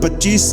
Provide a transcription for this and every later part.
25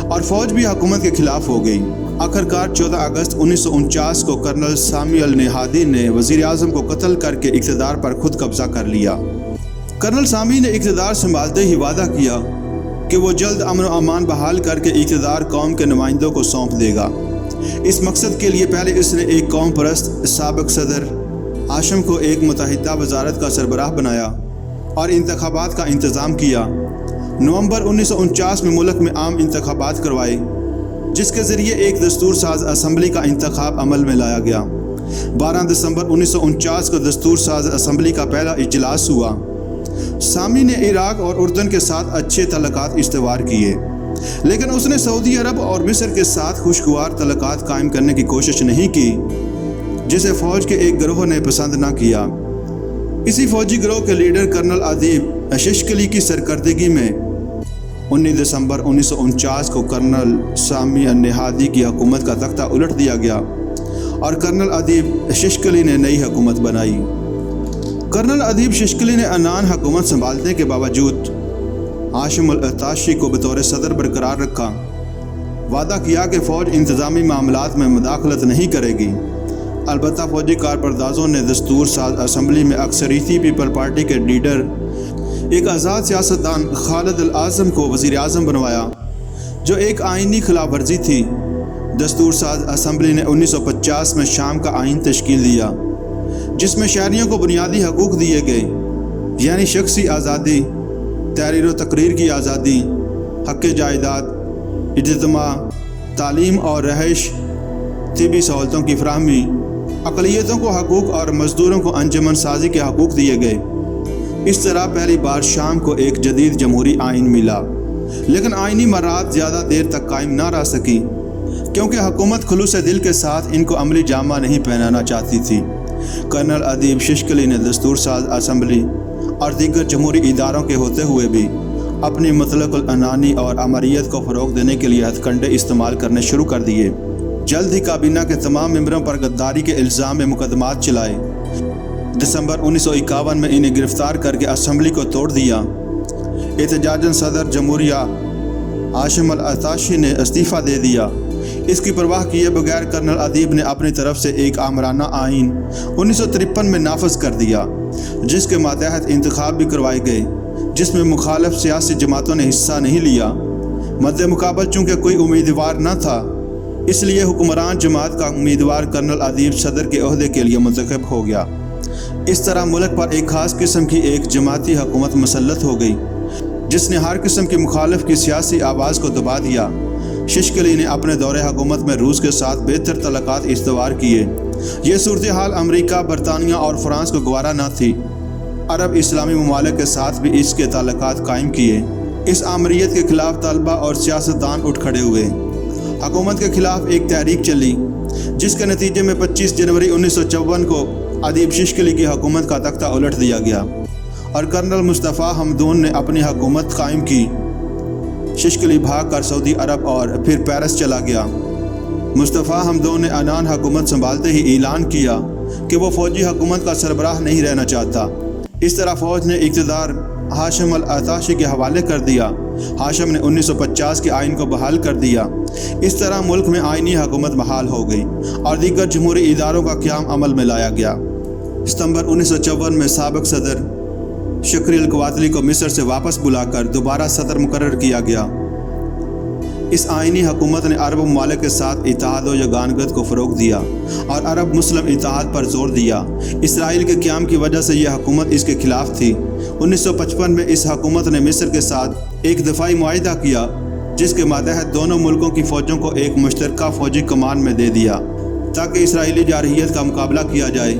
اور فوج بھی حکومت کے خلاف ہو گئی۔ آخرکار 14 اگست 1949 کو کرنل سامی النہادی نے وزیر اعظم کو قتل کر کے اقتدار پر خود قبضہ کر لیا۔ کرنل سامی نے اقتدار سنبھالتے ہی وعدہ کیا کہ وہ جلد امن و امان بحال کر کے اقتدار قوم کے نمائندوں کو سونپ دے گا۔ اس مقصد کے لیے پہلے اس نے ایک قوم پرست سابق صدر ہاشم کو ایک متحدہ وزارت کا سربراہ بنایا اور انتخابات کا انتظام کیا۔ نومبر 1949 میں ملک میں عام انتخابات کروائے، جس کے ذریعے ایک دستور ساز اسمبلی کا انتخاب عمل میں لایا گیا۔ 12 دسمبر 1949 کو دستور ساز اسمبلی کا پہلا اجلاس ہوا۔ سامی نے عراق اور اردن کے ساتھ اچھے تعلقات استوار کیے، لیکن اس نے سعودی عرب اور مصر کے ساتھ خوشگوار تعلقات قائم کرنے کی کوشش نہیں کی، جسے فوج کے ایک گروہ نے پسند نہ کیا۔ اسی فوجی گروہ کے لیڈر کرنل ادیب ششکلی کی سرکردگی میں 19 دسمبر 1949 کو کرنل سامی النہادی کی حکومت کا تختہ الٹ دیا گیا اور کرنل ادیب ششکلی نے نئی حکومت بنائی۔ کرنل ادیب ششکلی نے عنان حکومت سنبھالنے کے باوجود ہاشم العطاشی کو بطور صدر برقرار رکھا۔ وعدہ کیا کہ فوج انتظامی معاملات میں مداخلت نہیں کرے گی۔ البتہ فوجی کارپردازوں نے دستور ساز اسمبلی میں اکثریتی پیپل پارٹی کے لیڈر ایک آزاد سیاستدان خالد الاعظم کو وزیر اعظم بنوایا، جو ایک آئینی خلاف ورزی تھی۔ دستور ساز اسمبلی نے 1950 میں شام کا آئین تشکیل دیا، جس میں شہریوں کو بنیادی حقوق دیے گئے، یعنی شخصی آزادی، تحریر و تقریر کی آزادی، حق جائیداد، اجتماع، تعلیم اور رہائش، طبی سہولتوں کی فراہمی، اقلیتوں کو حقوق اور مزدوروں کو انجمن سازی کے حقوق دیے گئے۔ اس طرح پہلی بار شام کو ایک جدید جمہوری آئین ملا، لیکن آئینی مراد زیادہ دیر تک قائم نہ رہ سکی، کیونکہ حکومت خلوص دل کے ساتھ ان کو عملی جامہ نہیں پہنانا چاہتی تھی۔ کرنل ادیب ششکلی نے دستور ساز اسمبلی اور دیگر جمہوری اداروں کے ہوتے ہوئے بھی اپنی مطلق العنانی اور امریت کو فروغ دینے کے لیے ہتھ کنڈے استعمال کرنے شروع کر دیے۔ جلد ہی کابینہ کے تمام ممبروں پر غداری کے الزام میں مقدمات چلائے۔ دسمبر 1951 میں انہیں گرفتار کر کے اسمبلی کو توڑ دیا۔ احتجاجاً صدر جمہوریہ ہاشم العطاشی نے استعفیٰ دے دیا۔ اس کی پرواہ کیے بغیر کرنل ادیب نے اپنی طرف سے ایک آمرانہ آئین 1953 میں نافذ کر دیا، جس کے ماتحت انتخاب بھی کروائے گئے، جس میں مخالف سیاسی جماعتوں نے حصہ نہیں لیا۔ مد مقابل چونکہ کوئی امیدوار نہ تھا، اس لیے حکمران جماعت کا امیدوار کرنل ادیب صدر کے عہدے کے لیے منتخب ہو گیا۔ اس طرح ملک پر ایک خاص قسم کی ایک جماعتی حکومت مسلط ہو گئی، جس نے ہر قسم کی مخالف کی سیاسی آواز کو دبا دیا۔ ششکلی نے اپنے دور حکومت میں روس کے ساتھ بہتر تعلقات استوار کیے۔ یہ صورتحال امریکہ، برطانیہ اور فرانس کو گوارا نہ تھی۔ عرب اسلامی ممالک کے ساتھ بھی اس کے تعلقات قائم کیے۔ اس آمریت کے خلاف طلبہ اور سیاستدان اٹھ کھڑے ہوئے۔ حکومت کے خلاف ایک تحریک چلی، جس کے نتیجے میں 25 جنوری 1954 کو ادیب ششکلی کی حکومت کا تختہ الٹ دیا گیا اور کرنل مصطفیٰ حمدون نے اپنی حکومت قائم کی۔ ششکلی بھاگ کر سعودی عرب اور پھر پیرس چلا گیا۔ مصطفیٰ حمدون نے عنان حکومت سنبھالتے ہی اعلان کیا کہ وہ فوجی حکومت کا سربراہ نہیں رہنا چاہتا۔ اس طرح فوج نے اقتدار ہاشم العطاشی کے حوالے کر دیا۔ ہاشم نے 1950 کے آئین کو بحال کر دیا۔ اس طرح ملک میں آئینی حکومت بحال ہو گئی اور دیگر جمہوری اداروں کا قیام عمل میں لایا گیا۔ ستمبر 1954 میں سابق صدر شکری القواتلی کو مصر سے واپس بلا کر دوبارہ صدر مقرر کیا گیا۔ اس آئینی حکومت نے عرب ممالک کے ساتھ اتحاد و یگانگت کو فروغ دیا اور عرب مسلم اتحاد پر زور دیا۔ اسرائیل کے قیام کی وجہ سے یہ حکومت اس کے خلاف تھی۔ 1955 میں اس حکومت نے مصر کے ساتھ ایک دفاعی معاہدہ کیا، جس کے ماتحت دونوں ملکوں کی فوجوں کو ایک مشترکہ فوجی کمان میں دے دیا تاکہ اسرائیلی جارحیت کا مقابلہ کیا جائے۔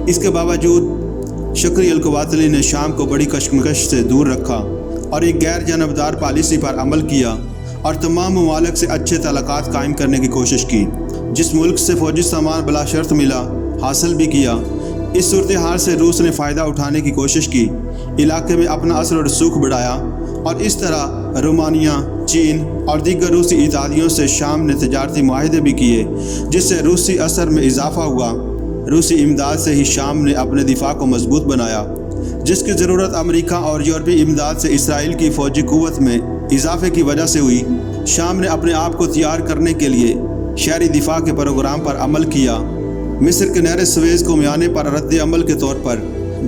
اس کے باوجود شکری القواتلی نے شام کو بڑی کشمکش سے دور رکھا اور ایک غیر جانبدار پالیسی پر عمل کیا اور تمام ممالک سے اچھے تعلقات قائم کرنے کی کوشش کی۔ جس ملک سے فوجی سامان بلا شرط ملا، حاصل بھی کیا۔ اس صورتحال سے روس نے فائدہ اٹھانے کی کوشش کی، علاقے میں اپنا اثر و رسوخ بڑھایا اور اس طرح رومانیہ، چین اور دیگر روسی اتحادیوں سے شام نے تجارتی معاہدے بھی کیے، جس سے روسی اثر میں اضافہ ہوا۔ روسی امداد سے ہی شام نے اپنے دفاع کو مضبوط بنایا جس کی ضرورت امریکہ اور یورپی امداد سے اسرائیل کی فوجی قوت میں اضافے کی وجہ سے ہوئی، شام نے اپنے آپ کو تیار کرنے کے لیے شہری دفاع کے پروگرام پر عمل کیا۔ مصر کے نہر سویز کو میانے پر رد عمل کے طور پر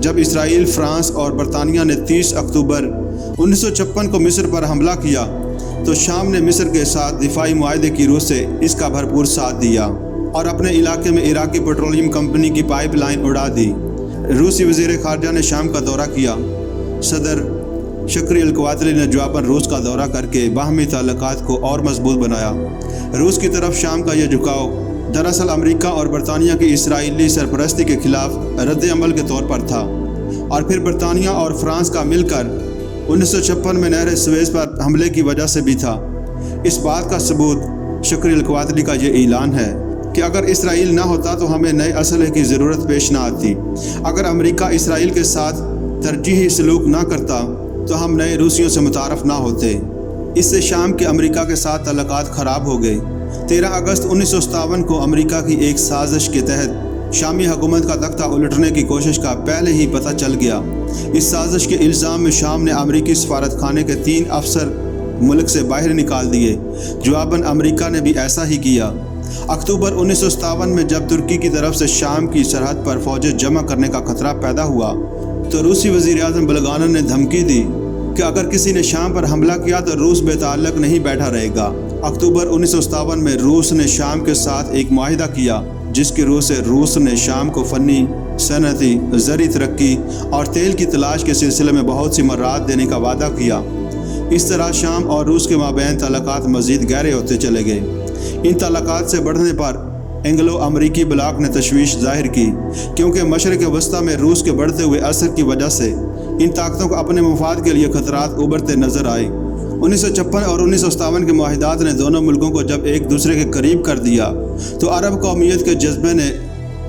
جب اسرائیل، فرانس اور برطانیہ نے 30 اکتوبر 1956 کو مصر پر حملہ کیا تو شام نے مصر کے ساتھ دفاعی معاہدے کی روح سے اس کا بھرپور ساتھ دیا اور اپنے علاقے میں عراقی پیٹرولیم کمپنی کی پائپ لائن اڑا دی۔ روسی وزیر خارجہ نے شام کا دورہ کیا۔ صدر شکری القواتلی نے جواباً روس کا دورہ کر کے باہمی تعلقات کو اور مضبوط بنایا۔ روس کی طرف شام کا یہ جھکاؤ دراصل امریکہ اور برطانیہ کی اسرائیلی سرپرستی کے خلاف رد عمل کے طور پر تھا، اور پھر برطانیہ اور فرانس کا مل کر 1956 میں نہر سویز پر حملے کی وجہ سے بھی تھا۔ اس بات کا ثبوت شکری القواتلی کا یہ اعلان ہے کہ اگر اسرائیل نہ ہوتا تو ہمیں نئے اسلحے کی ضرورت پیش نہ آتی۔ اگر امریکہ اسرائیل کے ساتھ ترجیحی سلوک نہ کرتا تو ہم نئے روسیوں سے متعارف نہ ہوتے۔ اس سے شام کے امریکہ کے ساتھ تعلقات خراب ہو گئے۔ 13 اگست 1957 کو امریکہ کی ایک سازش کے تحت شامی حکومت کا تختہ الٹنے کی کوشش کا پہلے ہی پتہ چل گیا۔ اس سازش کے الزام میں شام نے امریکی سفارت خانے کے 3 افسر ملک سے باہر نکال دیے۔ جواباً امریکہ نے بھی ایسا ہی کیا۔ اکتوبر 1957 میں جب ترکی کی طرف سے شام کی سرحد پر فوجیں جمع کرنے کا خطرہ پیدا ہوا تو روسی وزیر اعظم بلغانن نے دھمکی دی کہ اگر کسی نے شام پر حملہ کیا تو روس بے تعلق نہیں بیٹھا رہے گا۔ اکتوبر 1957 میں روس نے شام کے ساتھ ایک معاہدہ کیا جس کی روح سے روس نے شام کو فنی، صنعتی، زرعی ترقی اور تیل کی تلاش کے سلسلے میں بہت سی مراعات دینے کا وعدہ کیا۔ اس طرح شام اور روس کے مابین تعلقات مزید گہرے ہوتے چلے گئے۔ ان تعلقات سے بڑھنے پر انگلو امریکی بلاک نے تشویش ظاہر کی، کیونکہ مشرق وسطیٰ میں روس کے بڑھتے ہوئے اثر کی وجہ سے ان طاقتوں کو اپنے مفاد کے لیے خطرات ابھرتے نظر آئے۔ 1956 اور 1957 کے معاہدات نے دونوں ملکوں کو جب ایک دوسرے کے قریب کر دیا تو عرب قومیت کے جذبے نے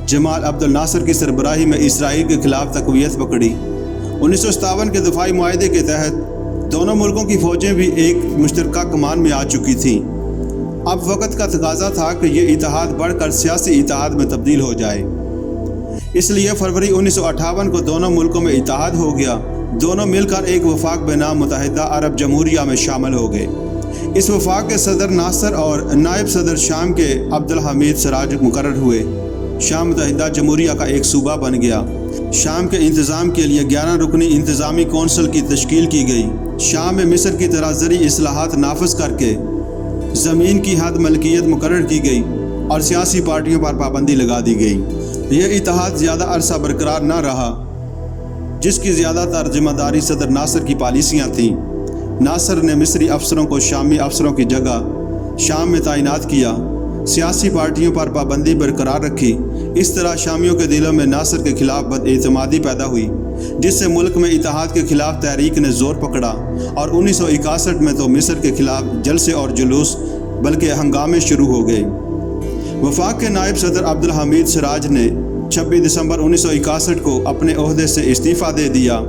جمال عبد الناصر کی سربراہی میں اسرائیل کے خلاف تقویت پکڑی۔ 1957 کے دفاعی معاہدے کے تحت دونوں ملکوں کی فوجیں بھی ایک مشترکہ کمان میں آ چکی تھیں۔ اب وقت کا تقاضا تھا کہ یہ اتحاد بڑھ کر سیاسی اتحاد میں تبدیل ہو جائے۔ اس لیے فروری 1958 کو دونوں ملکوں میں اتحاد ہو گیا۔ دونوں مل کر ایک وفاق بے نام متحدہ عرب جمہوریہ میں شامل ہو گئے۔ اس وفاق کے صدر ناصر اور نائب صدر شام کے عبدالحمید سراج مقرر ہوئے۔ شام متحدہ جمہوریہ کا ایک صوبہ بن گیا۔ شام کے انتظام کے لیے 11 رکنی انتظامی کونسل کی تشکیل کی گئی۔ شام میں مصر کی طرح زرعی اصلاحات نافذ کر کے زمین کی حد ملکیت مقرر کی گئی اور سیاسی پارٹیوں پر پابندی لگا دی گئی۔ یہ اتحاد زیادہ عرصہ برقرار نہ رہا، جس کی زیادہ تر ذمہ داری صدر ناصر کی پالیسیاں تھیں۔ ناصر نے مصری افسروں کو شامی افسروں کی جگہ شام میں تعینات کیا، سیاسی پارٹیوں پر پابندی برقرار رکھی۔ اس طرح شامیوں کے دلوں میں ناصر کے خلاف بد اعتمادی پیدا ہوئی، جس سے ملک میں اتحاد کے خلاف تحریک نے زور پکڑا اور 1961 میں تو مصر کے خلاف جلسے اور جلوس بلکہ ہنگامے شروع ہو گئے۔ وفاق کے نائب صدر عبدالحمید سراج نے 26 دسمبر 1961 کو اپنے عہدے سے استعفیٰ دے دیا۔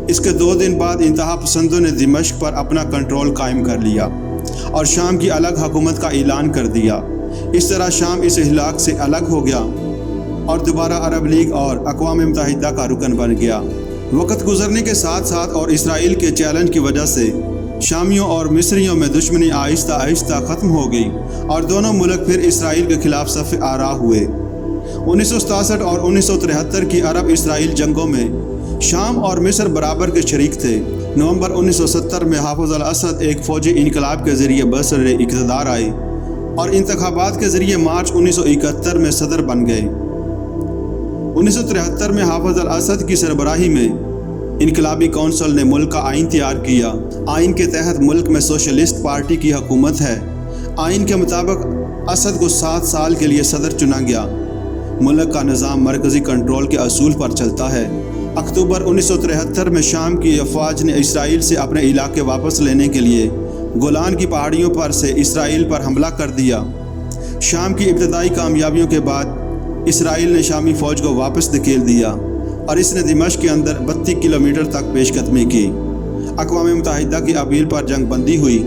اس کے 2 دن بعد انتہا پسندوں نے دمشق پر اپنا کنٹرول قائم کر لیا اور شام کی الگ حکومت کا اعلان کر دیا۔ اس طرح شام اس ہلاک سے الگ ہو گیا اور دوبارہ عرب لیگ اور اقوام متحدہ کا رکن بن گیا۔ وقت گزرنے کے ساتھ ساتھ اور اسرائیل کے چیلنج کی وجہ سے شامیوں اور مصریوں میں دشمنی آہستہ آہستہ ختم ہو گئی اور دونوں ملک پھر اسرائیل کے خلاف صف آرا ہوئے۔ 1967 اور 1973 کی عرب اسرائیل جنگوں میں شام اور مصر برابر کے شریک تھے۔ نومبر 1970 میں حافظ الاسد ایک فوجی انقلاب کے ذریعے برسر اقتدار آئے اور انتخابات کے ذریعے مارچ 1971 میں صدر بن گئے۔ 1973 میں حافظ الاسد کی سربراہی میں انقلابی کونسل نے ملک کا آئین تیار کیا۔ آئین کے تحت ملک میں سوشلسٹ پارٹی کی حکومت ہے۔ آئین کے مطابق اسد کو 7 سال کے لیے صدر چنا گیا۔ ملک کا نظام مرکزی کنٹرول کے اصول پر چلتا ہے۔ اکتوبر 1973 میں شام کی افواج نے اسرائیل سے اپنے علاقے واپس لینے کے لیے گولان کی پہاڑیوں پر سے اسرائیل پر حملہ کر دیا۔ شام کی ابتدائی کامیابیوں کے بعد اسرائیل نے شامی فوج کو واپس دھکیل دیا اور اس نے دمشق کے اندر 32 کلومیٹر تک پیش قدمی کی۔ اقوام متحدہ کی اپیل پر جنگ بندی ہوئی۔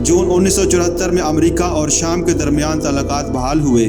جون 1974 میں امریکہ اور شام کے درمیان تعلقات بحال ہوئے۔